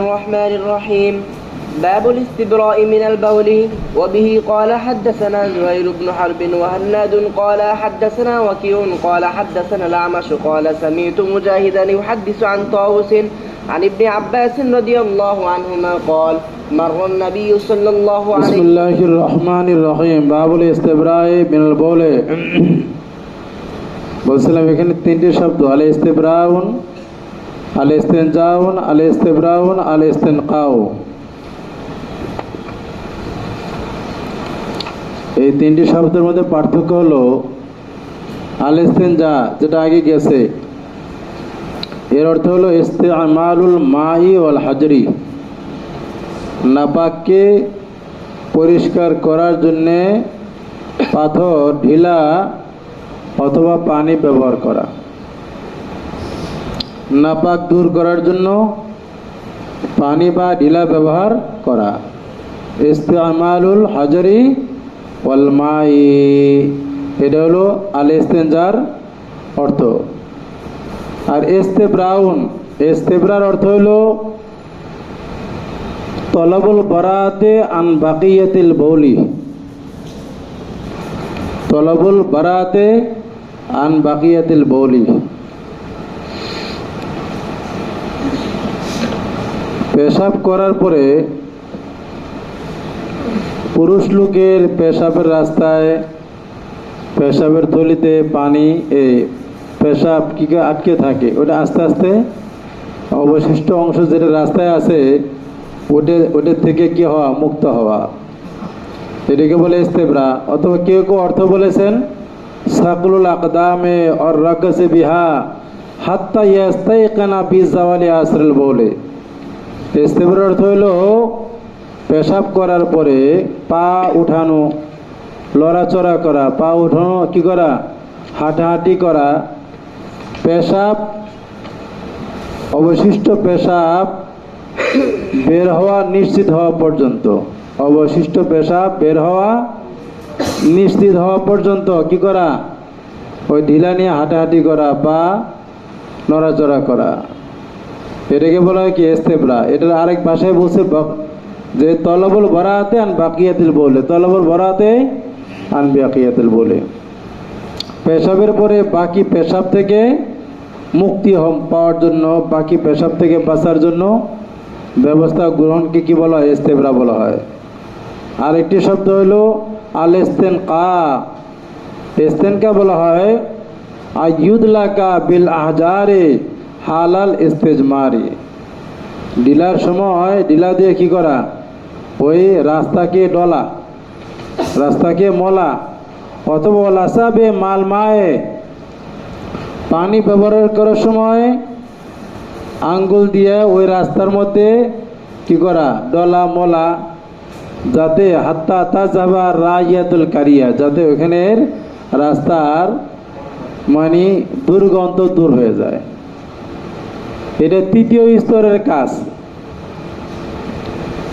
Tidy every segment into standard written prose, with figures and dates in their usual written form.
الرحمن الرحيم. باب الاستبراء من البول. وبه قال حدثنا زهير بن حرب وهناد قال حدثنا وكيع قال حدثنا الأعمش قال سمعت مجاهدا يحدث عن طاووس عن ابن عباس رضي الله عنهما قال مر النبي صلى الله عليه وسلم. بسم الله الرحمن الرحيم. باب الاستبراء من البول. বলছিলাম এখানে তিনটি শব্দ, আল ইস্তিবরাউন, আল ইস্তিনজাউন, আল ইস্তিবরাউন, আল ইস্তিনকাউ। এই তিনটি শব্দের মধ্যে পার্থক্য হলো আল ইস্তিনজা, যেটা আগে গেছে, এর অর্থ হলো ইস্তেমালুল মাই ওয়াল হাজরি, নাপাককে পরিষ্কার করার জন্যে পাথর, ঢিলা অথবা পানি ব্যবহার করা। নাপাক দূর করার জন্য পানি বা ঢিলা ব্যবহার করা। ইস্তেমালুল হাজরি ওয়াল মাই, এটা হলো আল ইস্তেনজার অর্থ। আর ইস্তেবরাউন, ইস্তেবরার অর্থ হলো তলবুল বারাতে আন বাকিয়াতিল বৌলি, তলবুল বারাতে আন বাকিয়াতিল বৌলি। পেশাব করার পরে পুরুষ লোকের পেশাবের রাস্তায়, পেশাবের থলিতে পানি, পেশাব কি আটকে থাকে, ওটা আস্তে আস্তে অবশিষ্ট অংশ যেটা রাস্তায় আছে ওটার থেকে কি হওয়া, মুক্ত হওয়া, এটাকে বলে ইস্তেবরা। অথবা কেউ কেউ অর্থ বলেছেন সাকলুল আকদামে আর রাকসে বিহা হাত্তা ইয়াস্তাইকানা বিজাওয়ালি আসরুল বলে। ইস্তেবরার অর্থ হলো পেশাব করার পরে পা উঠানো, লড়াচড়া করা, পা উঠানো, কি করা, হাঁটাহাঁটি করা, পেশাব, অবশিষ্ট পেশাব বের হওয়া নিশ্চিত হওয়া পর্যন্ত, অবশিষ্ট পেশাব বের হওয়া নিশ্চিত হওয়া পর্যন্ত কি করা, ওই ঢিলা নিয়ে হাঁটাহাঁটি করা বা নড়াচড়া করা, এটাকে বলা হয় কি ইস্তেবরা। এটার আরেক ভাষায় বলছে যে তলবুল বারাতে আন বাকিয়াতিল বলে, তলবুল বারাতে আন বাকিয়াতিল বলে। পেশাবের পরে বাকি পেশাব থেকে মুক্তি পাওয়ার জন্য, বাকি পেশাব থেকে বাঁচার জন্য ব্যবস্থা গ্রহণকে কি বলা হয়, ইস্তেবরা বলা হয়। আর একটি শব্দ হলো আল ইস্তেনকা। ইস্তেনকা বলা হয় আইয়ুদলাকা বিল আহজারে হালাল ইস্তেজমারি, ডিলার সময় ডিলা দিয়ে কি করা, ওই রাস্তাকে ডলা, রাস্তাকে মলা, অথবা লাসাবে মাল মায়ে, পানি ব্যবহার করার সময় আঙ্গুল দিয়ে ওই রাস্তার মধ্যে কি করা, ডলা মলা, যাতে হাত্তা তাজাবা রাইয়াতুল কারিয়া, যাতে ওখানের রাস্তার মানে দুর্গন্ধ দূর হয়ে যায়। এটা তৃতীয় স্তরের কাজ।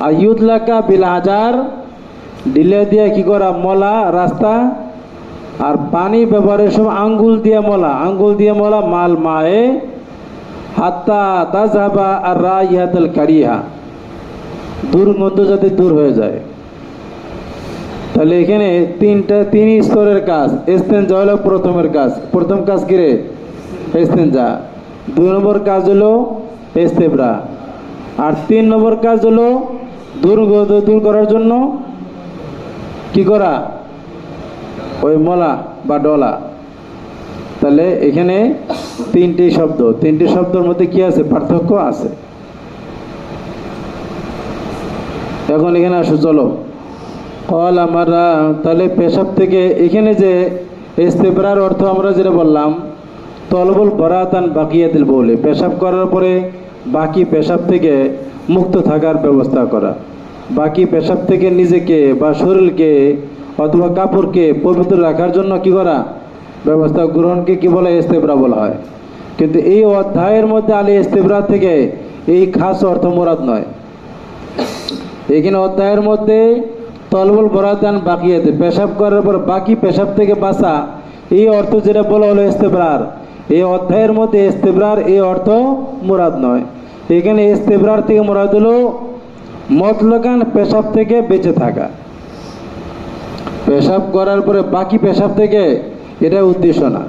আইয়ুদলাকা বিল হাজার, ডিলে দিয়ে কি করা, মলা রাস্তা, আর পানি ব্যবহারের সময় আঙ্গুল দিয়ে মলা, আঙ্গুল দিয়ে মলা, মাল মায়ে হাত্তা তাজাবা আর রাইয়াতুল কারিহা, দুর্গন্ধ যাতে দূর হয়ে যায়। তাহলে এখানে তিন স্তরের কাজ। ইস্তেনজা হলো প্রথমের কাজ। প্রথম কাজ কি রে, ইস্তেনজা। 2 নম্বর কাজ হলো ইস্তেবরা। আর 3 নম্বর কাজ হলো দুর্গন্ধ দূর করার জন্য কি করা, ওই মলা বা ডলা। তাহলে এখানে তিনটি শব্দ, তিনটি শব্দের মধ্যে কি আছে, পার্থক্য আছে। এখন এখানে আসো, চলো কল আমরা তাহলে পেশাব থেকে, এখানে যে ইস্তেবরার অর্থ আমরা যেটা বললাম তলবুল বারাতান বাকিয়াতিল বলে, পেশাব করার পরে বাকি পেশাব থেকে মুক্ত থাকার ব্যবস্থা করা, বাকি পেশাব থেকে নিজেকে বা শরীরকে অথবা কাপড়কে পবিত্র রাখার জন্য কি করা, ব্যবস্থা গ্রহণকে কি বলা, ইস্তেবরা বলা হয়। কিন্তু এই অধ্যায়ের মধ্যে আলী ইস্তেবরা থেকে এই খাস অর্থ মুরাদ নয়। এখানে অধ্যায়ের মধ্যে তলবুল বারাতান বাকিয়াতে, পেশাব করার পর বাকি পেশাব থেকে বাঁচা, এই অর্থ যেটা বলা হলো ইস্তেবরার, এই অধ্যায়ের মধ্যে ইস্তেবরার এই অর্থ মুরাদ নয়। এখানে ইস্তেবরার থেকে মুরাদ হলো মতলকান পেশাব থেকে বেঁচে থাকা। পেশাব করার পরে বাকি পেশাব থেকে, এটা উদ্দেশ্য না।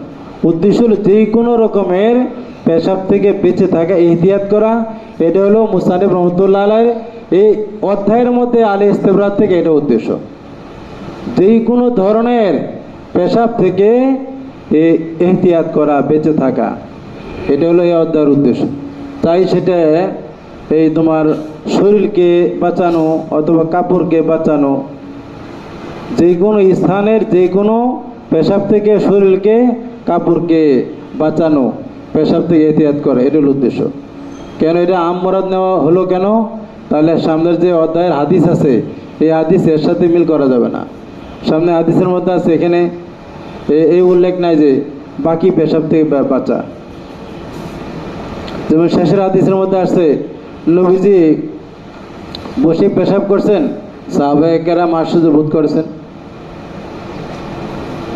উদ্দেশ্য হলো যে কোনো রকমের পেশাব থেকে বেঁচে থাকা, ইহতিয়াত করা। এটা হলো মুসানিফ রহমতুল্লাহ আলাইহির এই অধ্যায়ের মধ্যে আলে ইস্তেবরার থেকে এটা উদ্দেশ্য, যে কোনো ধরনের পেশাব থেকে ইহতিয়াত করা, বেঁচে থাকা, এটা হলো এই অধ্যায়ের উদ্দেশ্য। তাই সেটা এই তোমার শরীরকে বাঁচানো অথবা কাপড়কে বাঁচানো, যে কোনো স্থানের যে কোনো পেশাব থেকে শরীরকে কাপড়কে বাঁচানো, পেশাব থেকে এহতিয়াত করে, এটা হলো উদ্দেশ্য। কেন এটা আম মুরাদ নেওয়া হলো কেন? তাহলে সামনের যে অধ্যায়ের হাদিস আছে, এই হাদিস এর সাথে মিল করা যাবে না। সামনে হাদিসের মধ্যে আছে, এখানে এই উল্লেখ নাই যে বাকি পেশাব থেকে বাঁচা। যেমন শেষের হাদিসের মধ্যে আসছে নবীজি বসে পেশাব করছেন, সাহাবায়ে কেরাম আশ্চর্য বোধ করেছেন।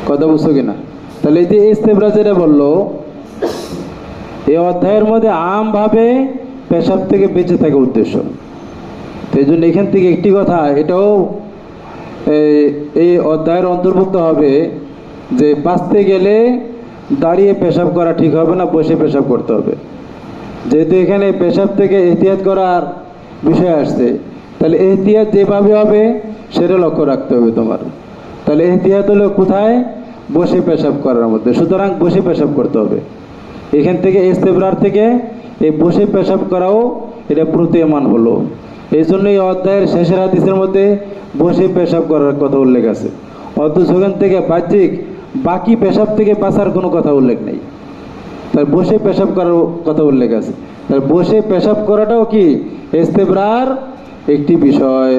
কথা বুঝছো কিনা? তাহলে এই যে ইস্তেবরা যেটা বললো, এই অধ্যায়ের মধ্যে আমভাবে পেশাব থেকে বেঁচে থাকা উদ্দেশ্য। এই জন্য এখান থেকে একটি কথা, এটাও এই অধ্যায়ের অন্তর্ভুক্ত হবে যে বাঁচতে গেলে দাঁড়িয়ে পেশাব করা ঠিক হবে না, বসে পেশাব করতে হবে। যেহেতু এখানে পেশাব থেকে এহতিয়াত করার বিষয় আসছে, তাহলে এহতিয়াত যেভাবে হবে সেটা লক্ষ্য রাখতে হবে তোমার। তাহলে এহতিয়াত হলো কোথায়? বসে পেশাব করার মধ্যে। সুতরাং বসে পেশাব করতে হবে। এখান থেকে ইস্তেবরার থেকে এই বসে পেশাব করাও এটা প্রতীয়মান হলো। এই জন্য এই অধ্যায়ের শেষের হাদিসের মধ্যে বসে পেশাব করার কথা উল্লেখ আছে। অথচ ওখান থেকে বাহ্যিক বাকি পেশাব থেকে বাঁচার কোনো কথা উল্লেখ নেই, তার বসে পেশাব করার কথা উল্লেখ আছে। তার বসে পেশাব করাটাও কি ইস্তেবরার একটি বিষয়।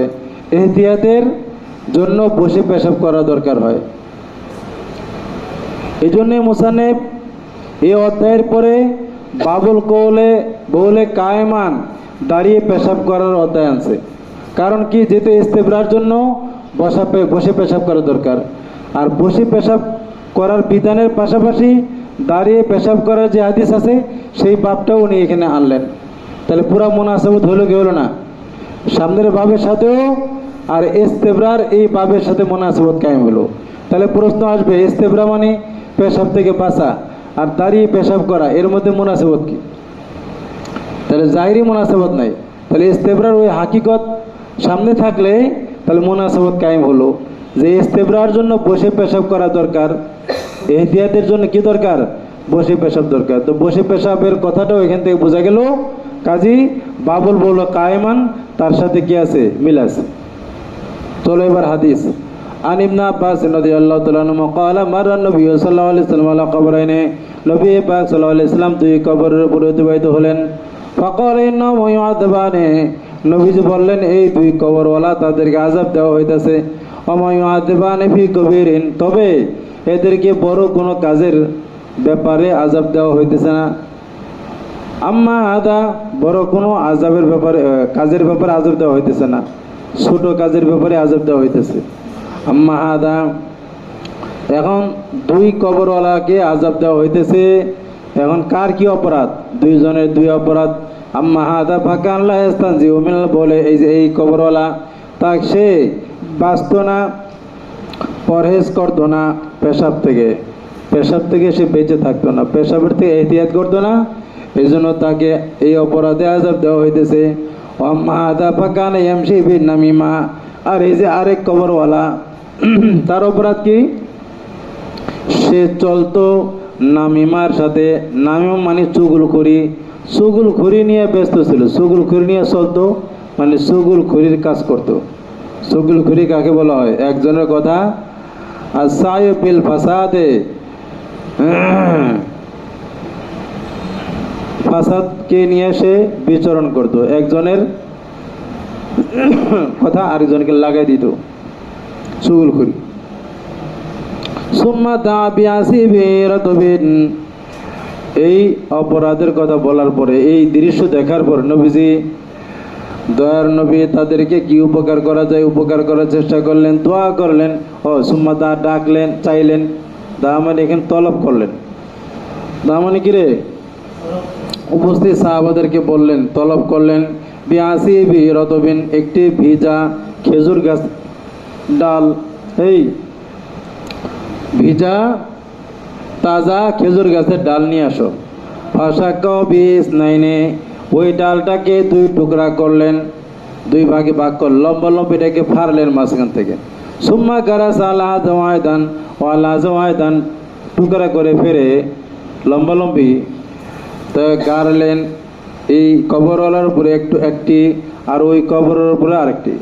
এহতিয়াতের জন্য বসে পেশাব করা দরকার হয়। এই জন্যে মুসান্নিফ এই অধ্যায়ের পরে বাবুল বৌলে কায়েমান, দাঁড়িয়ে পেশাব করার অধ্যায় আনছে। কারণ কি? যেহেতু ইস্তেবরার জন্য বসে পেশাব করা দরকার, আর বসে পেশাব করার বিধানের পাশাপাশি দাঁড়িয়ে পেশাব করার যে হাদিস আছে সেই বাবটাও উনি এখানে আনলেন। তাহলে পুরা মুনাসাবত হলো কি হলো না? সামনের বাবের সাথেও আর ইস্তেবরার এই বাবের সাথে মুনাসাবত কায়েম হলো। তাহলে প্রশ্ন আসবে, ইস্তেবরা মানে পেশাব থেকে বাঁচা, আর দাঁড়িয়ে পেশাব করা, এর মধ্যে মুনাসাবত কি? তাহলে জাহিরি মুনাসাবত নাই। তাহলে ইস্তেবরার ওই হাকিকত সামনে থাকলে তাহলে মুনাসাবত কায়েম হলো যে ইস্তেবরার জন্য বসে পেশাব করা দরকার, এহতিয়াতের জন্য কি দরকার? বসে পেশাব দরকার। তো বসে পেশাবের কথাটাও এখান থেকে বোঝা গেল। কাজী বাবুল বলল কায়েমান, তার সাথে কি আছে? মিল আছে। চলো এবার হাদিস। আন ইবনে আব্বাস রাদিয়াল্লাহু তাআলা আনহু قال مر النبي صلى الله عليه وسلم على قبرين, নবী পাক সাল্লাল্লাহু আলাইহি ওয়াসাল্লাম দুই কবরের উপর অতিবাহিত হলেন। فقال انهم يعذبان, নবীজি বললেন এই দুই কবরওয়ালা তাদেরকে আযাব দেওয়া হইতাছে। ওমা ইউআযিবান ফি কবিরিন, তবে এদেরকে বড় কোনো কাজের ব্যাপারে আযাব দেওয়া হইতেছে না। আম্মা হাদা, বড় কোনো আযাবের ব্যাপারে কাজের ব্যাপারে আযাব দেওয়া হইতেছে না, ছোট কাজের ব্যাপারে আযাব দেওয়া হইতেছে। আম্মা হাদা, এখন দুই কবরওয়ালাকে আযাব দেওয়া হইতেছে। এখন কার কি অপরাধ? দুইজনের দুই অপরাধ। আম্মা হাদা ফাঁকা আল্লাহ ইস্তানজিউ মিনাল, বলে এই যে এই কবরওয়ালা তা সে বাঁচত না, পরহেজ করতো না পেশাব থেকে সে বেঁচে থাকতো না, পেশাবের থেকে এহতিয়াত করতো না, এই জন্য তাকে এই অপরাধে আযাব দেওয়া হইতেছে। আম্মা হাদা ফাঁকা ইয়ামশি বিন নামিমা, আর এই যে আরেক কবরওয়ালা তার অপরাধ কি? সে চলতো নামিমার সাথে। নামিমা মানে চুগুলখুরি নিয়ে ব্যস্ত ছিল, চুগুলখুরি নিয়ে চলতো, মানে চুগুলখুরির কাজ করতো। চুগুলখুরি কাকে বলা হয়? একজনের কথা, আর সায়ু বিল ফাসাদে, ফাসাদকে নিয়ে সে বিচরণ করত, একজনের কথা আরেকজনকে লাগাই দিত, চুগুলখুরি। সুম্মা দাবিয়াসিবিরাতবিন, এই অপরাধের কথা বলার পরে, এই দৃশ্য দেখার পর নবীজি দয়ার নবী তাদেরকে কি উপকার করা যায় উপকার করার চেষ্টা করলেন, দোয়া করলেন। সুম্মা দা, ডাকলেন, চাইলেন। দা মানে এখানে তলব করলেন। দা মানে কি রে? উপস্থিত সাহাবাদেরকে বললেন, তলব করলেন, বিআসি বি রতবিন, একটি ভিজা খেজুর গাছ ডাল, এই ভিজা তাজা খেজুর গাছের ডাল নিয়ে আসো। ফাঁসাক্কা বিষ নাইনে, ওই ডালটাকে দুই টুকরা করলেন, দুই ভাগে ভাগ করলেন, লম্বা লম্বা এটাকে ফাড়লেন মাঝখান থেকে। সুম্মা গারাস আলা জওয়ায়দান ও আলা জওয়ায়দান, টুকরা করে ফেরে লম্বা লম্বি তো গাড়লেন এই কবরওয়ালার উপরে একটি, আর ওই কবরের উপরে আরেকটি।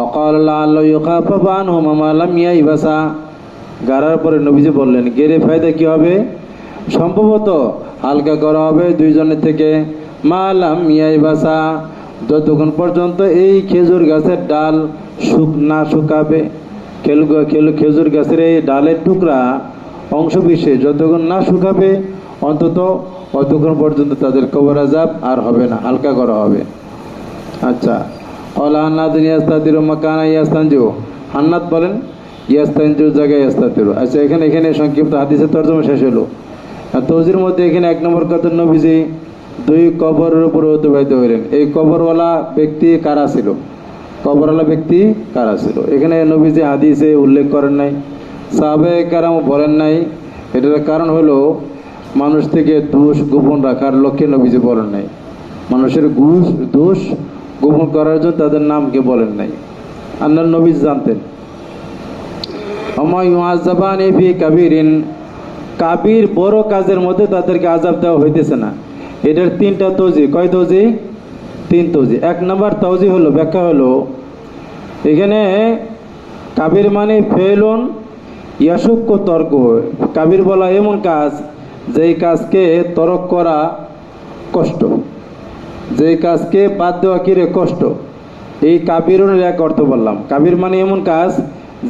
অকাল আল্লাহ ইউখাফাফ আনহুম মা লাম ইয়াইবাসা, গাড়ার পরে নবীজি বললেন, গেরে ফায়দা কি হবে? সম্ভবত হালকা করা হবে দুইজনের থেকে, মা লাম ইয়াইবাসা, যতক্ষণ পর্যন্ত এই খেজুর গাছের ডাল না শুকাবে। খেজুর গাছের এই ডালের টুকরা অংশ বিশেষ যতক্ষণ না শুকাবে, অন্তত অতক্ষণ পর্যন্ত তাদের কবর আযাব আর হবে না, হালকা করা হবে। আচ্ছা, অলা হান্নাদিন ইয়াস্তাতিরু মাকানা ইয়াস্তানজু, হান্নাত বলেন ইয়াস্তানজুর জায়গায় ইয়াস্তাতিরু। আচ্ছা, এখানে সংক্ষিপ্ত হাদিসের তরজমা শেষ হলো। আর তৌজির মধ্যে এখানে 1 নম্বর কথা, নবীজি 2 কবরের উপরে অতিবাহিত হইলেন। এই কবরওয়ালা ব্যক্তি কারা ছিল? কবরওয়ালা ব্যক্তি কারা ছিল? এখানে নবীজি হাদিসে উল্লেখ করেন নাই, সাহাবায়ে কেরাম বলেন নাই। এটার কারণ হলো মানুষ থেকে দোষ গোপন রাখার লক্ষ্যে নবীজি বলেন নাই। মানুষের দোষ গোপন করার জন্য তাদের নামকে বলেন নাই। আল্লাহর নবী জানতেন। আমায়ুআযাবানি ফি কাবীরিন, কাবীর বড় কাজের মধ্যে তাদেরকে আযাব দেওয়া হইতেছে না। এটার 3টা তৌজি। কয় তৌজি? 3 তৌজি। 1 নম্বর তৌজি হলো, ব্যাখ্যা হলো, এখানে কাবীর মানে ফেলুন ইয়াশুক্কু তর্ক। কাবীর বলা এমন কাজ যেই কাজকে তরক করা কষ্ট, যেই কাজকে বাদ দেওয়া কিরে কষ্ট। এই কাবীরের এক অর্থ বললাম। কাবীর মানে এমন কাজ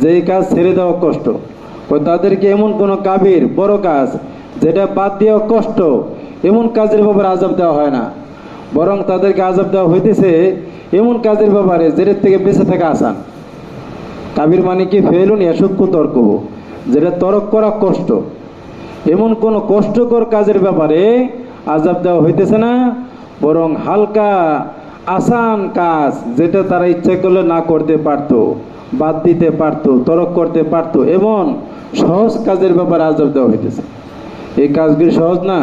যেই কাজ ছেড়ে দেওয়া কষ্ট। তাদেরকে এমন কোনো কাবীর বড় কাজ যেটা বাদ দেওয়া কষ্ট, এমন কাজের ব্যাপারে আযাব দেওয়া হয় না, বরং তাদেরকে আযাব দেওয়া হইতেছে এমন কাজের ব্যাপারে যেটার থেকে বেঁচে থাকা আসান। কাবীর মানে কি? ফেলুন ইয়াশুক্কু তর্ক, যেটা তরক করা কষ্ট। এমন কোনো কষ্টকর কাজের ব্যাপারে আযাব দেওয়া হইতেছে না, বরং হালকা আসান কাজ যেটা তারা ইচ্ছা করলে না করতে পারতো, বাদ দিতে পারতো, তরক করতে পারতো, এমন সহজ কাজের ব্যাপারে আযাব দেওয়া হইতেছে। এই কাজগুলি সহজ না।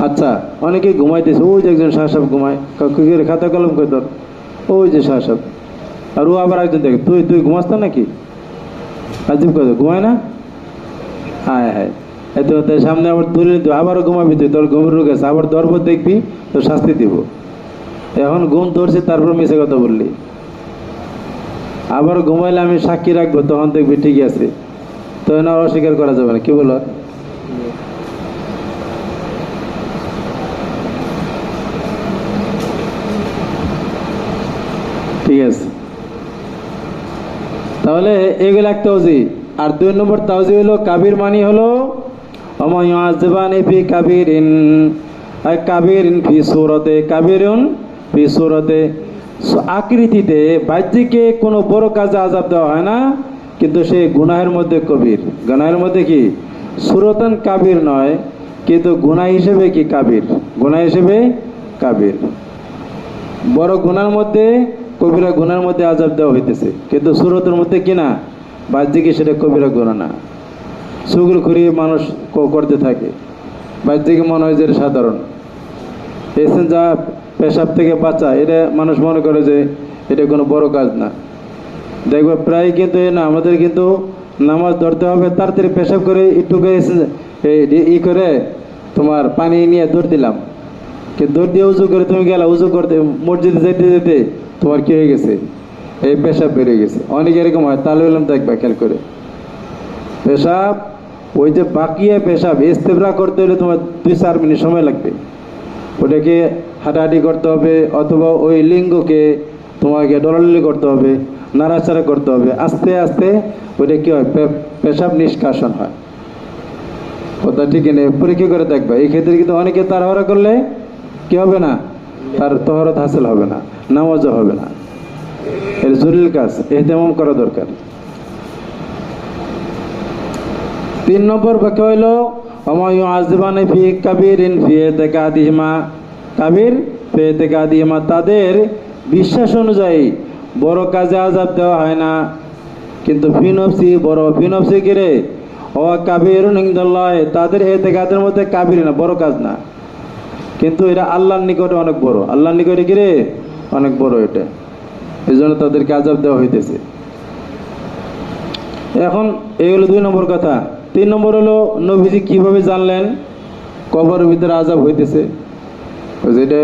আচ্ছা, অনেকে ঘুমাইতেছে, ওই যে একজন শাহসাব ঘুমায়, খাতা কলম করে ধর, ওই যে শাহসাব। আর ও আবার একজন দেখে, তুই ঘুমাস না নাকি? আজিব কথা, ঘুমায় না? হ্যাঁ হ্যাঁ, এত সামনে আবার তুলে আবারও ঘুমাবি, তুই তোর ঘুমের রোগ আছে, আবার দরবার দেখবি তোর শাস্তি দিব। এখন ঘুম ধরছে, তারপর মিশে কথা বললি। আবার ঘুমাইলে আমি সাক্ষী রাখবো, তখন দেখবি ঠিকই আছে, তখন আর অস্বীকার করা যাবে না। কি বলো? ঠিক আছে, তাহলে এগুলো এক তৌজি। আর 2 নম্বর তৌজি হলো, কাবীর মানি হলো আমায়ুআযাবানি ফি কাবীরিন, আই কাবীরিন ফি সূরাতে, কাবীরুন ফি সূরাতে, আকৃতিতে বাহ্যিকে কোনো বড় কাজে আযাব দেওয়া হয় না, কিন্তু সে গুনাহের মধ্যে কবির। গুনাহের মধ্যে কি? সূরাতান কাবীর নয়, কিন্তু গুনাহ হিসেবে কি? কাবীর। গুনাহ হিসেবে কাবীর। বড় গুনার মধ্যে, কবিরা গুনার মধ্যে আযাব দেওয়া হইতেছে, কিন্তু সূরতের মধ্যে কি না? বাহ্যিকে সেটা কবিরা গুনাহ না। চুগলখুরি মানুষ করতে থাকে, বাহ্যিকে মনে হয় যে সাধারণ। যা পেশাব থেকে বাঁচা, এটা মানুষ মনে করে যে এটা কোনো বড় কাজ না। দেখবে প্রায় কিন্তু না, আমাদের কিন্তু নামাজ ধরতে হবে, তাড়াতাড়ি পেশাব করে একটু ই করে তোমার পানি নিয়ে দৌড় দিলাম, কিন্তু দৌড় দিয়ে উজু করে তুমি গেলা, উজু করতে মসজিদে যেতে যেতে তোমার কি হয়ে গেছে? এই পেশাব বেরিয়ে গেছে। অনেক এরকম হয়, তাহলে বললাম দেখবা খেয়াল করে। পেশাব, ওই যে বাকিয়ে পেশাব ইস্তেবরা করতে হলে তোমার 2-4 মিনিট সময় লাগবে। ওটাকে হাঁটাহাঁটি করতে হবে, অথবা ওই লিঙ্গকে তোমাকে ডলাডলি করতে হবে, নাড়াচাড়া করতে হবে, আস্তে আস্তে ওইটা কী হয়? পেশাব নিষ্কাশন হয়। ওটা ঠিক নেই, পরীক্ষা করে দেখবা। এই ক্ষেত্রে কিন্তু অনেকে তাড়াহুড়া করলে কি হবে না? তার তহরত হাসিল হবে না, নামাজও হবে না। এর জরুরি কাজ, ইহতিমাম করা দরকার। 3 নম্বর ব্যাখ্যা হইল ওমা ইউআযিবানি ফি কাবীরিন ফি ইতিকাদিহিমা, কাবীর ফি ইতিকাদিহিমা, তাদের বিশ্বাস অনুযায়ী বড় কাজে আযাব দেওয়া হয় না। কিন্তু ফি নফসি, বড় ফি নফসি কিরে ও কাবীরুন ইনদাল্লাহ, তাদের ইতিকাদের মধ্যে কাবীর না, বড় কাজ না, কিন্তু এটা আল্লাহর নিকটে অনেক বড়, আল্লাহর নিকটে কিরে অনেক বড় এটা, এই জন্য তাদেরকে আযাব দেওয়া হইতেছে। এখন এই হলো 2 নম্বর কথা। 3 নম্বর হলো নবীজি কিভাবে জানলেন কবরের ভিতরে আযাব হইতেছে। যেটা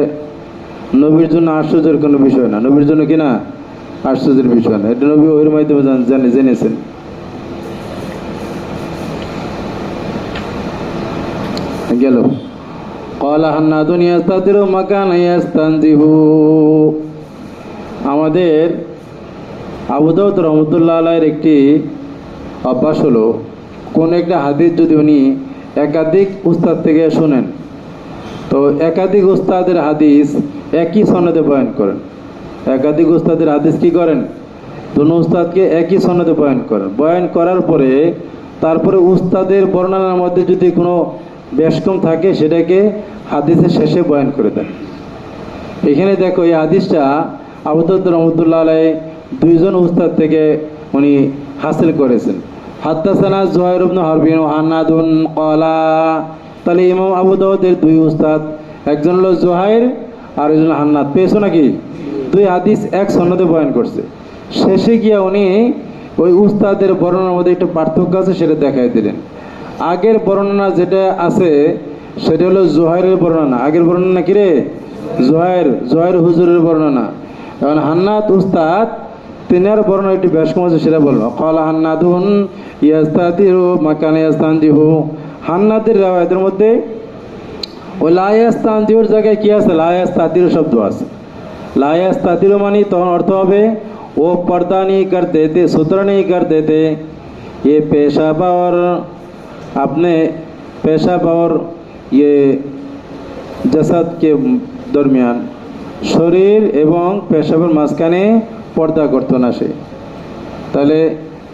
নবীর জন্য আশ্চর্যের কোনো বিষয় না, নবীর জন্য কি না আশ্চর্যের বিষয় না, এটা নবী ওহির মাধ্যমে জেনেছেন। গেল ক্বালা হান্নাদুন ইয়াস্তাতিরু মাকানা ইয়াস্তানজিহু। আমাদের আবু দাউদ রহমতুল্লাহ আলাইহির একটি অভ্যাস হলো, কোন একটা হাদিস যদি উনি একাধিক উস্তাদ থেকে শোনেন, তো একাধিক উস্তাদের হাদিস একই সনদে বয়ান করেন। একাধিক উস্তাদের হাদিস কি করেন, দুনো উস্তাদকে একই সনদে বয়ান করেন। বয়ান করার পরে তারপরে উস্তাদের বর্ণনার মধ্যে যদি কোনো ব্যস্কম থাকে সেটাকে হাদিসের শেষে বয়ান করে দেন। এখানে দেখো এই হাদিসটা আবু দাউদ রহমতুল্লাহ আলাইহি 2 জন উস্তাদ থেকে উনি হাসিল করেছেন। হাদ্দাসানা জুহাইর ইবনে হারবিন ওয়া হান্নাদুন ক্বালা, তাহলে ইমাম আবু দাউদের 2 উস্তাদ, একজন হলো জুহাইর আর একজন হান্নাদ, পেয়েছো নাকি? 2 হাদিস এক সনদে বয়ান করছে। শেষে গিয়া উনি ওই উস্তাদের বর্ণনার মধ্যে একটু পার্থক্য আছে সেটা দেখাই দিলেন। আগের বর্ণনা যেটা আছে সেটা হলো জুহাইরের বর্ণনা। আগের বর্ণনা কি রে? জুহাইর হুজুরের বর্ণনা। এখন হান্নাদ উস্তাদ তিনার বর্ণনা একটু বেশ কম আছে, সেটা বলবো। ক্বালা হান্নাদুন ইয়াস্তাতিরু মাকানা ইয়াস্তানজিহু, হান্নাদের রাওয়ায়াতের মধ্যে ওই লা ইয়াস্তানজিহুর জায়গায় কি আছে? লা ইয়াস্তাতিরু শব্দ আছে। লা ইয়াস্তাতিরু মানে তখন অর্থ হবে ও पर्दा नहीं करते थे, सुतरा नहीं करते थे, ये पेशाब और अपने पेशाब और ये जसद के दरमियान, শরীর এবং পেশাবের মাঝখানে পর্দা করতো না সে। তাহলে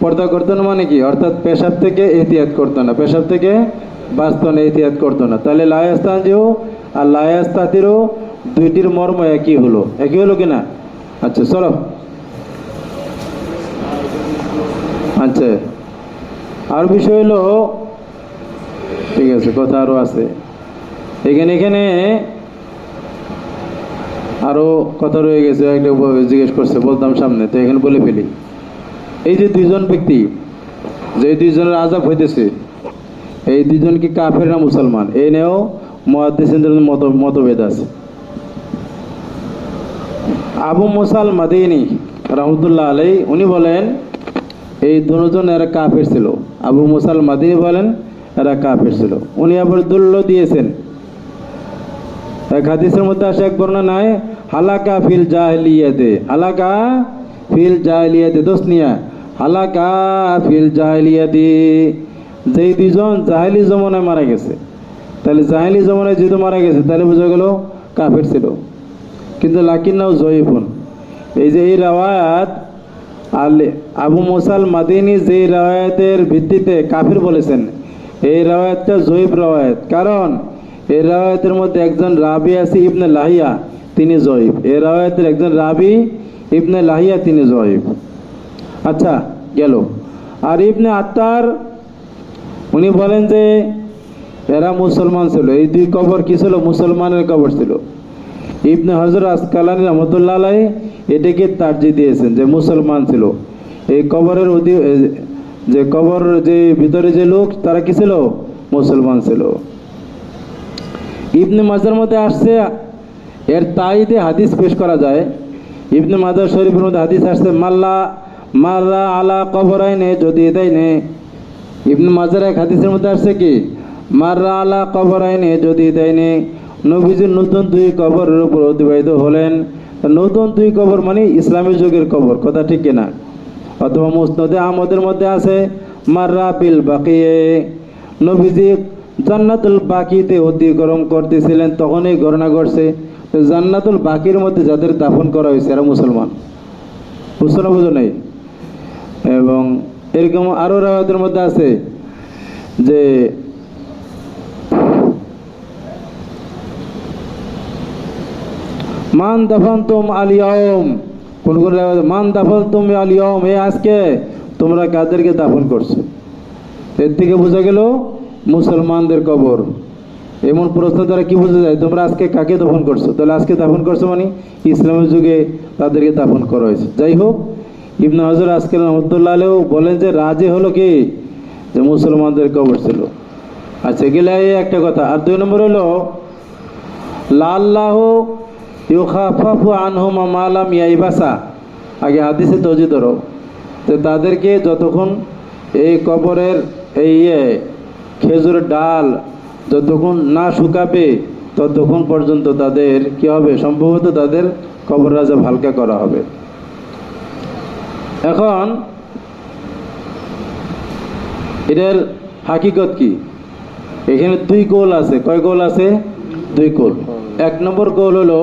পর্দা করতো না মানে কি? অর্থাৎ পেশাব থেকে এহতিয়াত করতো না, পেশাব থেকে বাঁচতো না, এহতিয়াত করতো না। তাহলে লা ইয়াস্তানজিহু আর লা ইয়াস্তাতিরু দুইটির মর্ম একই হলো, একই হলো কিনা? আচ্ছা চলো, আচ্ছা আর বিষয় হলো, ঠিক আছে কথা আরো আছে এখানে আরো কথা রয়ে গেছে, একটা জিজ্ঞেস করছে, বলতাম সামনে, তো এখানে বলে ফেলি। এই যে 2 জন ব্যক্তি, যে 2 জনের আযাব হইতেছে, এই 2 জন কি কাফের না মুসলমান? এই নিয়েও মুহাদ্দিসিনদের মতভেদ আছে। আবু মুসাল মাদিনী রহমতুল্লাহ আলাইহি উনি বলেন এই 2 জন এরা কাফের ছিল। আবু মুসাল মাদিনী বলেন এরা কাফের ছিল। উনি আবার দলিল দিয়েছেন, এক হাদিসের মধ্যে আসে, এক বর্ণনায় হালাকা ফিল জাহিলিয়াতে, হালাকা ফিল জাহিলিয়াতে, দোসনিয়া হালাকা ফিল জাহিলিয়াতি, যেই 2 জন জাহিলি জমানায় মারা গেছে। তাহলে জাহিলি জমানায় যেহেতু মারা গেছে তাহলে বোঝা গেল কাফের ছিল। কিন্তু লাকিন্নাহু যঈফুন, এই যে এই রাওয়ায়াত আবু মুসাল মাদিনী যে রাওয়ায়াতের ভিত্তিতে কাফির বলেছেন, এই রাওয়ায়াতটা যঈফ রাওয়ায়াত। কারণ এই রাওয়ায়াতের মধ্যে একজন রাবি আছে ইবনে লাহিয়া, তিনি যঈফ। এই রাওয়ায়াতের একজন রাবি ইবনে লাহিয়া, তিনি যঈফ। আচ্ছা গেল। আর ইবনে আত্তার উনি বলেন যে এরা মুসলমান ছিল, এই 2 কবর কি ছিল? মুসলমানের কবর ছিল। ইবনে হজর আসকালানী রহমতুল্লাহ আলাইহি এটাকে তারজিহ দিয়েছেন যে মুসলমান ছিল। এই কবরের যে কবর যে ভিতরে যে লোক তারা কি ছিল? মুসলমান ছিল। ইবনে মাজার মধ্যে আসছে, এর তাইদে হাদিস পেশ করা যায়। ইবনে মাজার শরীফের মধ্যে হাদিস আসছে মাল্লা আলা কবরাইনে যদি দেয়নে। ইবনে মাজার এক হাদিসের মধ্যে আসছে কি? মাররা আলা কবরাইনে যদি দেয়নে, নবীজির নতুন 2 কবরের উপর অতিবাহিত হলেন। নতুন 2 কবর মানে ইসলামী যুগের কবর, কথা ঠিক কিনা? অথবা মুসনাদে আহমদের মধ্যে আছে মাররা বিল বাকিয়ে, নবীজি জান্নাতুল বাকিতে অতিক্রম করতেছিলেন, তখন এই ঘটনা ঘটছে। জান্নাতুল বাকির মধ্যে যাদের দাফন করা হয়েছে এরা মুসলমান, বুঝো নাই? এবং এরকম আরো রাওয়ায়াতের মধ্যে আছে যে মান দাফানতুম আল ইয়াউম, কোন কোন রিওয়ায়াতে মান দাফানতুম আল ইয়াউম, এই আজকে তোমরা কাদেরকে দাফন করছো? এর থেকে বোঝা গেল মুসলমানদের কবর। এমন প্রশ্ন দ্বারা কি বোঝা যায়, তোমরা আজকে কাকে দাফন করছো? তাহলে আজকে দাফন করছো মানে ইসলামের যুগে তাদেরকে দাফন করা হয়েছে। যাই হোক, ইবনে হাজার আসকালানি রাহমাতুল্লাহ আলাইহি বলেন যে রাজে হলো কি, যে মুসলমানদের কবর ছিল। আচ্ছা, গেলে এই একটা কথা। আর দুই নম্বর হলো লাল্লাহু ইউখাফাফু আনহুম মা লাম ইয়াইবাসা। আগে হাদিসে তৌজি ধরো, তো তাদেরকে যতক্ষণ এই কবরের এই খেজুরের ডাল যতক্ষণ না শুকাবে ততক্ষণ পর্যন্ত তাদের কি হবে, সম্ভবত তাদের কবর আযাব হালকা করা হবে। এখন এটার হাকিকত কি? এখানে দুই কৌল আছে। কয় কৌল আছে? দুই কৌল। এক নম্বর কৌল হলো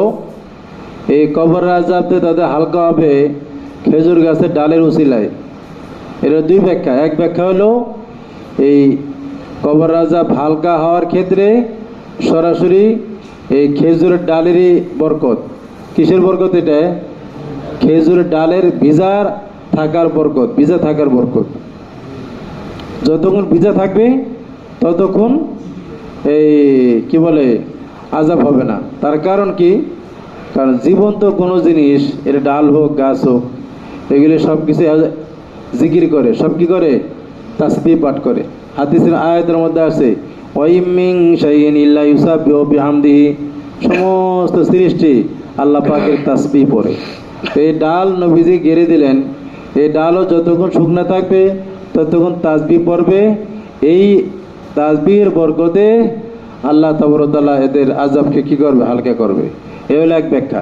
এই কবর আযাবতে তাদের হালকা হবে খেজুর গাছের ডালের উসিলায়। এর দুই ব্যাখ্যা। এক ব্যাখ্যা হলো এই কবর আযাব হালকা হওয়ার ক্ষেত্রে সরাসরি এই খেজুরের ডালেরই বরকত। কিসের বরকত? এটা খেজুরের ডালের ভিজা থাকার বরকত, ভিজা থাকার বরকত। যতক্ষণ ভিজা থাকবে ততক্ষণ এই কি বলে আযাব হবে না। তার কারণ কি? কারণ জীবন্ত কোনো জিনিস, এর ডাল হোক গাছ হোক, এগুলি সব কিছু জিকির করে, সব কি করে? তাসবিহ পাঠ করে। হাদিসের আয়াতের মধ্যে আছে ওয়াইম মিন শাইইন ইল্লা ইউসাব্বিহু বিহামদিহি, সমস্ত সৃষ্টি আল্লাহ পাকের তাসবিহ পড়ে। এই ডাল নবীজি গেড়ে দিলেন, এই ডালও যতক্ষণ শুকনা থাকবে ততক্ষণ তাসবিহ পড়বে। এই তাসবিহের বরকতে আল্লাহ তাবারক ওয়া তাআলা এদের আযাবকে কি করবে? হালকা করবে। এই হলো এক ব্যাখ্যা।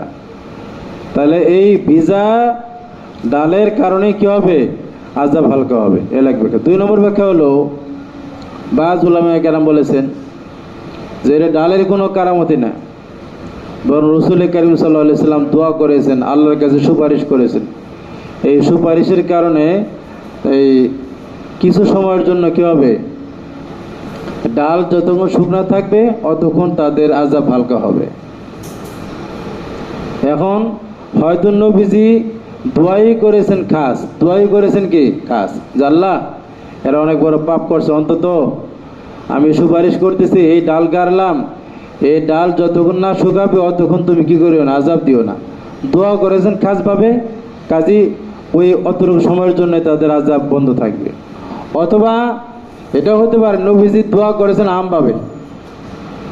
তাহলে এই ভিজা ডালের কারণে কি হবে? আযাব হালকা হবে। এর এক ব্যাখ্যা। দুই নম্বর ব্যাখ্যা হলো বাজ উলামায়ে কেরাম বলেছেন যে এটা ডালের কোনো কারামতি না, বরং রাসূল কারীম সাল্লাল্লাহু আলাইহি সাল্লাম দোয়া করেছেন, আল্লাহর কাছে সুপারিশ করেছেন। এই সুপারিশের কারণে এই কিছু সময়ের জন্য কি হবে? ডাল যতক্ষণ শুকনা থাকবে অতক্ষণ তাদের আযাব হালকা হবে। এখন হয়তো নবীজি দোয়াই করেছেন খাস, দোয়াই করেছেন কি খাস, যে আল্লাহ এরা অনেক বড় পাপ করছে, অন্তত আমি সুপারিশ করতেছি, এই ডাল গাড়লাম, এই ডাল যতক্ষণ না শুকাবে অতক্ষণ তুমি কি করিও না, আযাব দিও না। দোয়া করেছেন খাসভাবে, কাজী ওই অতটুকু সময়ের জন্য তাদের আযাব বন্ধ থাকবে। অথবা এটা হতে পারে নবীজি দোয়া করেছেন আমভাবে,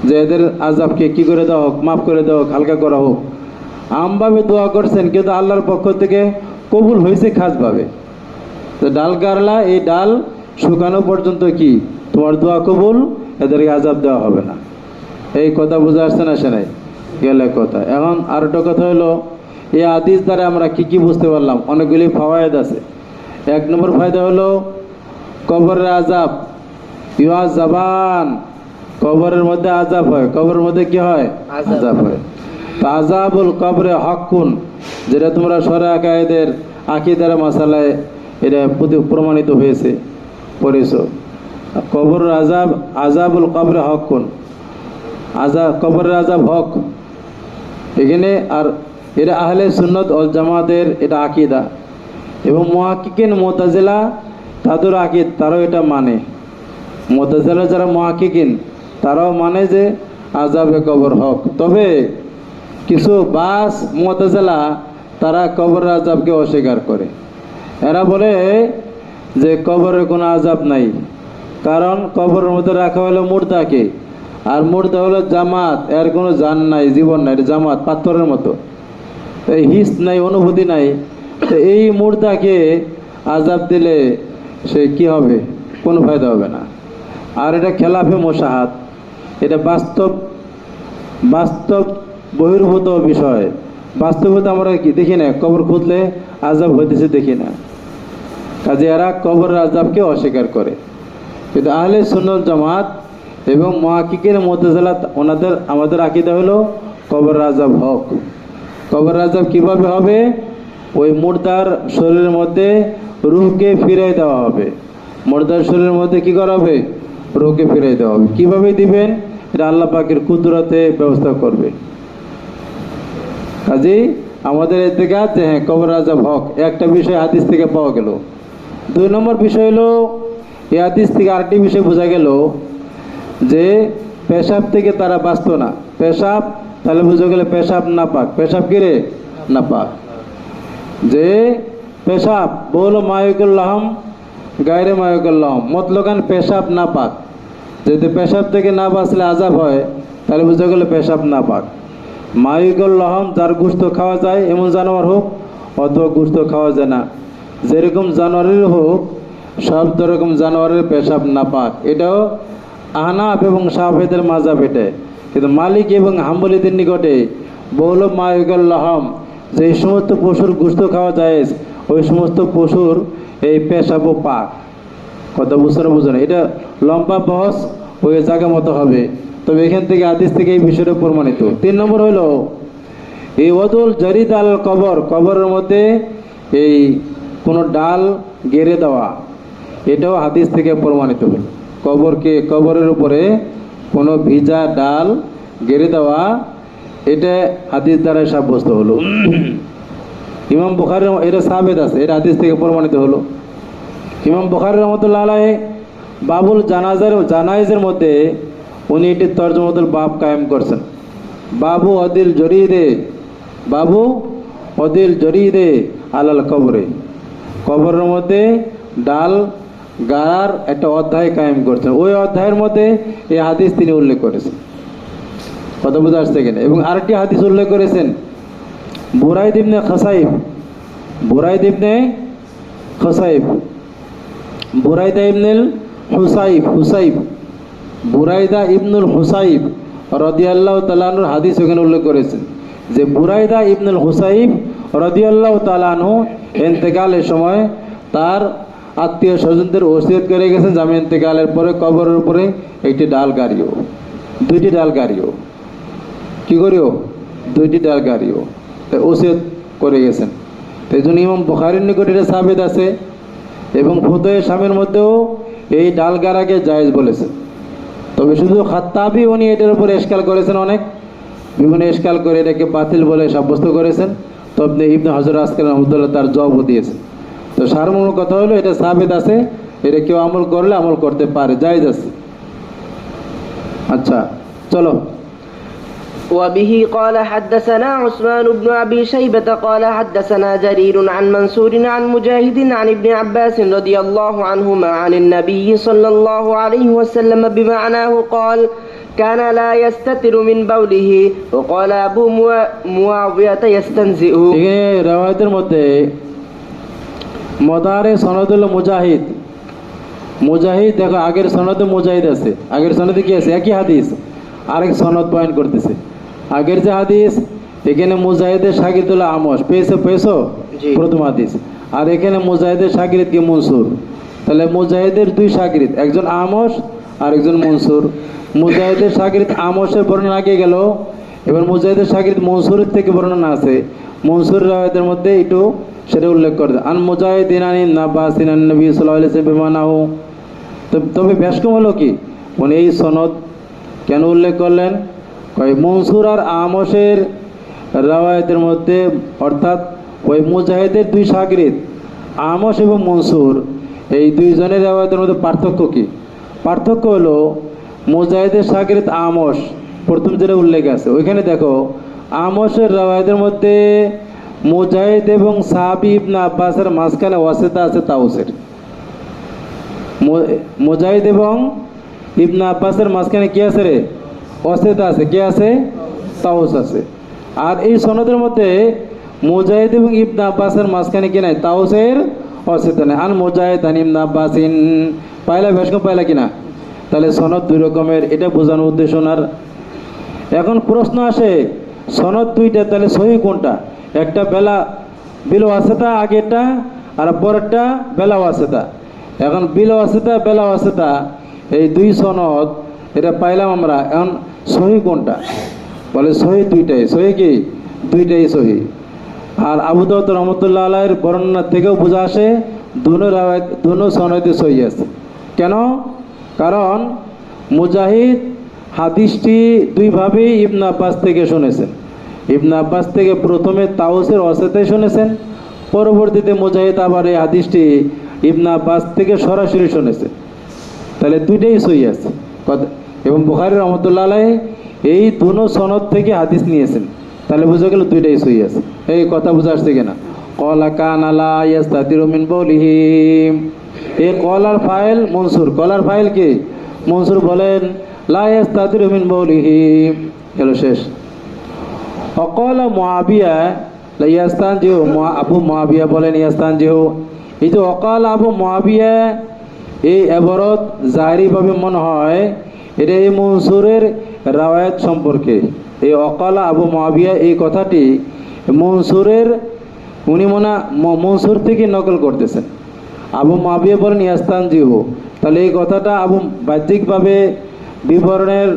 যে এদের আযাবকে কি করে দেওয়া হোক, মাফ করে দেওয়া হোক, হালকা করা হোক। আমভাবে দোয়া করছেন, কিন্তু আল্লাহর পক্ষ থেকে কবুল হয়েছে খাসভাবে। তো ডাল গাড়লা, এই ডাল শুকানো পর্যন্ত কি তোমার দোয়া কবুল, এদেরকে আযাব দেওয়া হবে না। এই কথা বুঝে আসছে না? সে নাই গেলে কথা। এখন আর একটা কথা হলো, এই হাদিস দ্বারা আমরা কি কি বুঝতে পারলাম? অনেকগুলি ফাওয়ায়েদ আছে। এক নম্বর ফায়দা হলো কবরের আযাব, ইউআযাবান, কবরের মধ্যে আযাব হয়। কবরের মধ্যে কি হয়? আযাব হয়। তো আযাবুল কবরে হকুন, যেটা তোমরা শরীআ কায়েদের আকীদার মাসালায় এটা প্রমাণিত হয়েছে, পড়েছো। কবরের আযাব, আযাবুল কবরে হকুন, আযাব কবরের আযাব হক। এখানে আর এটা আহলে সুন্নাত ওয়াল জামাতের এটা আকীদা, এবং মুহাক্কিকিন মুতাজিলা তাদের আকীদ, তারাও এটা মানে। মুতাজিলা যারা মুহাক্কিকিন তারাও মানে যে আযাবে কবর হক। তবে কিছু বাস মুতাজিলা তারা কবরের আযাবকে অস্বীকার করে। এরা বলে যে কবরের কোনো আযাব নাই, কারণ কবরের মধ্যে রাখা হলো মুর্দাকে, আর মুর্দা হলো জামাত, এর কোনো জান নাই, জীবন নাই, এটা জামাত, পাথরের মতো, এই হিস নাই, অনুভূতি নাই। তো এই মুর্দাকে আযাব দিলে সে কি হবে? কোনো ফায়দা হবে না। আর এটা খেলাফে মুশাহাদ, এটা বাস্তব বাস্তব বহির্ভূত বিষয়। বাস্তবতা আমরা কি দেখি না, কবর খুঁজলে আযাব হইতেছে দেখি না। কাজে এরা কবরের আযাবকে অস্বীকার করে। কিন্তু আহলে সুন্নাত জামাত এবং মুহাক্কিকিন মুতাজিলা ওনাদের, আমাদের আকীদা হলো কবরের আযাব হক। কবরের আযাব কিভাবে হবে? ওই মুর্দার শরীরের মধ্যে রূহকে ফিরিয়ে দেওয়া হবে। মুর্দার শরীরের মধ্যে কি করা হবে? রূহকে ফিরিয়ে দেওয়া হবে। কিভাবে দিবেন? এটা আল্লাহ পাকের কুদরতে ব্যবস্থা করবে। কাজেই আমাদের এতেকাদ যে হ্যাঁ কবর আযাব হক, একটা বিষয় হাদিস থেকে পাওয়া গেল। 2 নম্বর বিষয় হলো এই হাদিস থেকে আরেকটি বিষয় বোঝা গেল যে পেশাব থেকে তারা বাঁচত না। পেশাব তাহলে বুঝে গেলে পেশাব নাপাক। পেশাব কি রে? নাপাক। যে পেশাব বলো মায়ুকুল্লাহম গায়রে মায়ুকুল্লাহম, মতলকান পেশাব নাপাক। যদি পেশাব থেকে না বাঁচলে আযাব হয় তাহলে বুঝে গেলে পেশাব নাপাক। মায়ুকুল্লাহম যার গোশত খাওয়া যায় এমন জানোয়ার হোক, অথবা গোশত খাওয়া যায় না, যেরকম জানোয়ারের হোক সব রকম জানোয়ারের পেশাব নাপাক। এটাও আহনাফ এবং শাফিঈদের মাযহাব এটা। কিন্তু মালিক এবং হাম্বলীদের নিকটে বহুল মায়ুকুল্লাহম, যে সমস্ত পশুর গোশত খাওয়া যায় ওই সমস্ত পশুর এই পেশাবও পাক। কথা বুঝছেন? এটা লম্বা বহস ওই জায়গা মতো হবে, তবে এখান থেকে হাদিস থেকে এই বিষয়টা প্রমাণিত। 3 নম্বর হলো এই ওয়াদুল জারিদ আল কবর, কবরের মধ্যে এই কোনো ডাল গেড়ে দেওয়া, এটাও হাদিস থেকে প্রমাণিত হলো। কবরের উপরে কোনো ভিজা ডাল গেড়ে দেওয়া, এটা হাদিস দ্বারা সাব্যস্ত হলো। ইমাম বুখারী এটা সাবেত আছে, এটা হাদিস থেকে প্রমাণিত হলো। ইমাম বুখারী রহমতুল্লাহ আলাইহি বাবুল জানাইজের মধ্যে উনি এটি তরজমাতুল বাব কায়েম করছেন। বাবু অদিল জরিদে আলাল কবরে, কবরের মধ্যে ডাল গাড়ার একটা অধ্যায় কায়েম করছেন। ওই অধ্যায়ের মধ্যে এই হাদিস তিনি উল্লেখ করেছেন। কথা বুঝে আসছে কিনা? এবং আরেকটি হাদিস উল্লেখ করেছেন বুরাইদ ইবনে খাসাইব, বুরাইদা ইবনুল হুসাইব রাদিয়াল্লাহু তাআলা আনহুর হাদিস ওখানে উল্লেখ করেছেন যে বুরাইদা ইবনুল হুসাইব রাদিয়াল্লাহু তাআলা আনহু ইন্তেকালের সময় তার আত্মীয় স্বজনদের ওসিয়ত করে গেছেন যে আমি ইন্তেকালের পরে কবরের উপরে একটি ডাল গাড়িও, 2টি ডাল গাড়িও, কি করিও? 2টি ডাল গাড়িও ওসিয়ত করে গেছেন। এই জন্য ইমাম বুখারীর নিকট এটা সাবিত আছে এবং ফুতোয়ে শামের মধ্যেও এই ডাল গাড়াকে জায়েজ বলেছেন। তবে শুধু খাত্তাবি উনি এটার উপরে ইশকাল করেছেন, অনেক বিভিন্ন ইশকাল করে এটাকে বাতিল বলে সাব্যস্ত করেছেন। তবে ইবনে হাজার আসকালানি রাহমাতুল্লাহ তার জবাবও দিয়েছেন। তো সারমূল কথা হলো এটা সাবিত আছে, এটা কেউ আমল করলে আমল করতে পারে, জায়েজ আছে। আচ্ছা চলো। وبه قال حدثنا عثمان بن أبي شيبة قال حدثنا جرير عن منصور عن مجاهد عن ابن عباس رضي الله عنهما عن النبي صلى الله عليه وسلم بمعناه قال كان لا يستتر من بوله وقال أبو معاوية يستنزئه। রওয়ায়াতের মধ্যে মদারে সনদ হলো মুজাহিদ দেখো আগের সনদে মুজাহিদ আছে, আগের সনদে কি আছে? একই হাদিস, আরেক সনদ পয়েন্ট করতেছে। আগের যে হাদিস এখানে মুজাহিদের শাগির্দ হলো আমশ, পেয়েছো প্রথম হাদিস, আর এখানে মুজাহিদের শাগির্দ কি? মনসুর। তাহলে মুজাহিদের 2 শাগির্দ, একজন আমশ আর একজন মনসুর। মুজাহিদের শাগির্দ আমশের বর্ণনা আগে গেল, এবার মুজাহিদের শাগির্দ মনসুরের থেকে বর্ণনা আছে। মনসুর রাওয়ায়াতের মধ্যে একটু সেটা উল্লেখ করে আন মুজাহিদিন আন ইবনে আব্বাস আন নবী সাল্লাল্লাহু আলাইহি ওয়াসাল্লাম বিমানাহু। তবে ব্যাসকম হলো কি, মানে এই সনদ কেন উল্লেখ করলেন? মনসুর আর আমশের রাওয়ায়াতের মধ্যে, অর্থাৎ ওই মুজাহিদের 2 শাগির্দ আমশ এবং মনসুর, এই 2 জনের রাওয়ায়াতের মধ্যে পার্থক্য কি? পার্থক্য হলো মুজাহিদের শাগির্দ আমশ, প্রথম যেটা উল্লেখ আছে ওইখানে দেখো আমশের রাওয়ায়াতের মধ্যে মুজাহিদ এবং সাহাবী ইবনে আব্বাসের মাঝখানে ওয়াসিতা আছে তাউসের। মুজাহিদ এবং ইবনে আব্বাসের মাঝখানে কি আছে রে? ওয়াসিতা আছে। কে আছে? তাউস আছে। আর এই সনদের মধ্যে মুজাহিদ এবং ইবনে আব্বাসের মাঝখানে কি নাই? তাউসের ওয়াসিতা নেই। আন মুজাহিদ আন ইবনে আব্বাসিন, পাইলা বেশকম পাইলা কিনা? তাহলে সনদ 2 রকমের, এটা বোঝানোর উদ্দেশ্য না। এখন প্রশ্ন আসে সনদ 2টা, তাহলে সহি কোনটা? একটা বিল ওয়াসিতা আগেরটা, আর পরেরটা বেলা ওয়াসিতা। এখন বিল ওয়াসিতা বেলা ওয়াসিতা এই 2 সনদ এটা পাইলাম আমরা, এখন সহি কোনটা? বলে সহি 2টাই। সহি কি? 2টাই সহি। আর আবু দাউদ রহমতুল্লাহ আলাইহির বর্ণনা থেকেও বোঝা আসে দুনো সনদে সহি আছে। কেন? কারণ মুজাহিদ হাদিসটি 2 ভাবেই ইবনে আব্বাস থেকে শুনেছেন। ইবনে আব্বাস থেকে প্রথমে তাউসের অসাতে শুনেছেন, পরবর্তীতে মুজাহিদ আবার এই হাদিসটি ইবনে আব্বাস থেকে সরাসরি শুনেছেন। তাহলে দুইটাই সহি আছে এবং বুখারী রহমতুল্লাহ আলাইহি এই দুনো সনদ থেকে হাদিস নিয়েছেন। তাহলে বোঝা গেল দুইটাই সহি আছে। এই কথা বোঝা আসছে কিনা? ক্বালা কানা লা ইস্তাতিরু মিন বাউলিহি, এই কলার ফাইল মনসুর, কলার ফাইল কি মনসুর, বলেন লা ইস্তাতিরু মিন বাউলিহি, হলো শেষ। অকলা মুআবিয়া লা ইয়াস্তানজিহু, আবু মুআবিয়া বলেন ইয়াস্তানজিহু। এই যে অকাল আবু মুআবিয়া, এই এবারত জাহিরিভাবে মনে হয় এটা এই মনসুরের রাওয়ায়াত সম্পর্কে। এই অকালা আবু মুআবিয়া এই কথাটি মনসুরের, উনি মনসুর থেকে নকল করতেছেন। আবু মুআবিয়া বলেন ইয়াস্তানজিহু, তাহলে এই কথাটা আবু বাহ্যিকভাবে বিবরণের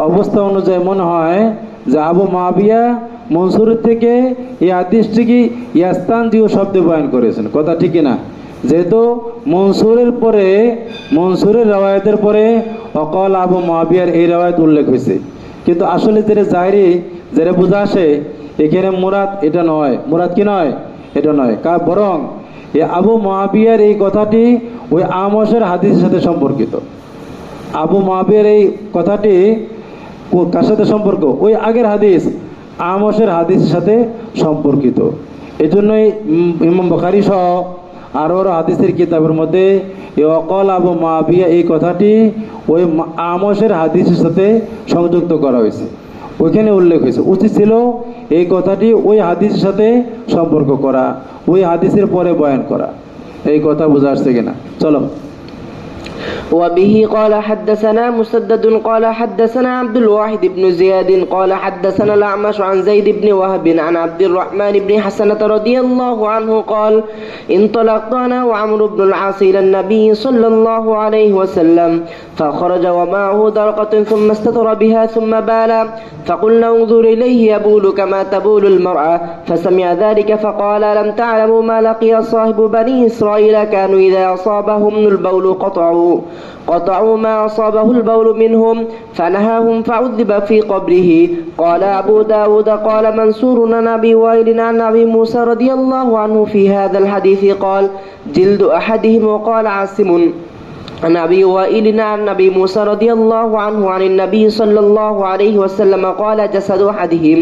অবস্থা অনুযায়ী মনে হয় যে আবু মুআবিয়া মনসুরের থেকে এই হাদিসটিকে ইয়াস্তানজিহু শব্দে বয়ান করেছেন। কথা ঠিক না? যেহেতু মনসুরের পরে, মনসুরের রাওয়ায়াতের পরে অকাল আবু মুআবিয়ার এই রাওয়ায়াত উল্লেখ হয়েছে, কিন্তু আসলে যেটা জাহিরি, যেটা বোঝা আসে এখানে মুরাদ এটা নয়। মুরাদ কি নয়? এটা নয়, বরং এই আবু মুআবিয়ার এই কথাটি ওই আমসের হাদিসের সাথে সম্পর্কিত। আবু মুআবিয়ার এই কথাটি কার সাথে সম্পর্ক? ওই আগের হাদিস আমসের হাদিসের সাথে সম্পর্কিত। এই জন্যই ইমাম বুখারী সহ আরও হাদিসের কিতাবের মধ্যে এই অকল আবু মুআবিয়া এই কথাটি ওই আমসের হাদিসের সাথে সংযুক্ত করা হয়েছে, ওইখানে উল্লেখ হয়েছে। উচিত ছিল এই কথাটি ওই হাদিসের সাথে সম্পর্ক করা, ওই হাদিসের পরে বয়ান করা। এই কথা বোঝা আসছে কিনা? চলো। وبه قال حدثنا مسدد قال حدثنا عبد الواحد بن زياد قال حدثنا الأعمش عن زيد بن وهب عن عبد الرحمن بن حسنة رضي الله عنه قال انطلقت أنا وعمرو بن العاص إلى النبي صلى الله عليه وسلم فخرج ومعه درقة ثم استتر بها ثم بال، فقلنا انظر إليه يبول كما تبول المرأة، فسمع ذلك فقال ألم تعلموا ما لقي صاحب بني إسرائيل كانوا إذا أصابهم البول قطعوا ما أصابه البول منهم فنهاهم فعذب في قبره. قال أبو داود قال منصور عن أبي وائل عن أبي موسى رضي الله عنه في هذا الحديث قال جلد أحدهم. وقال عاصم عن أبي وائل عن أبي موسى رضي الله عنه عن النبي صلى الله عليه وسلم قال جسد أحدهم.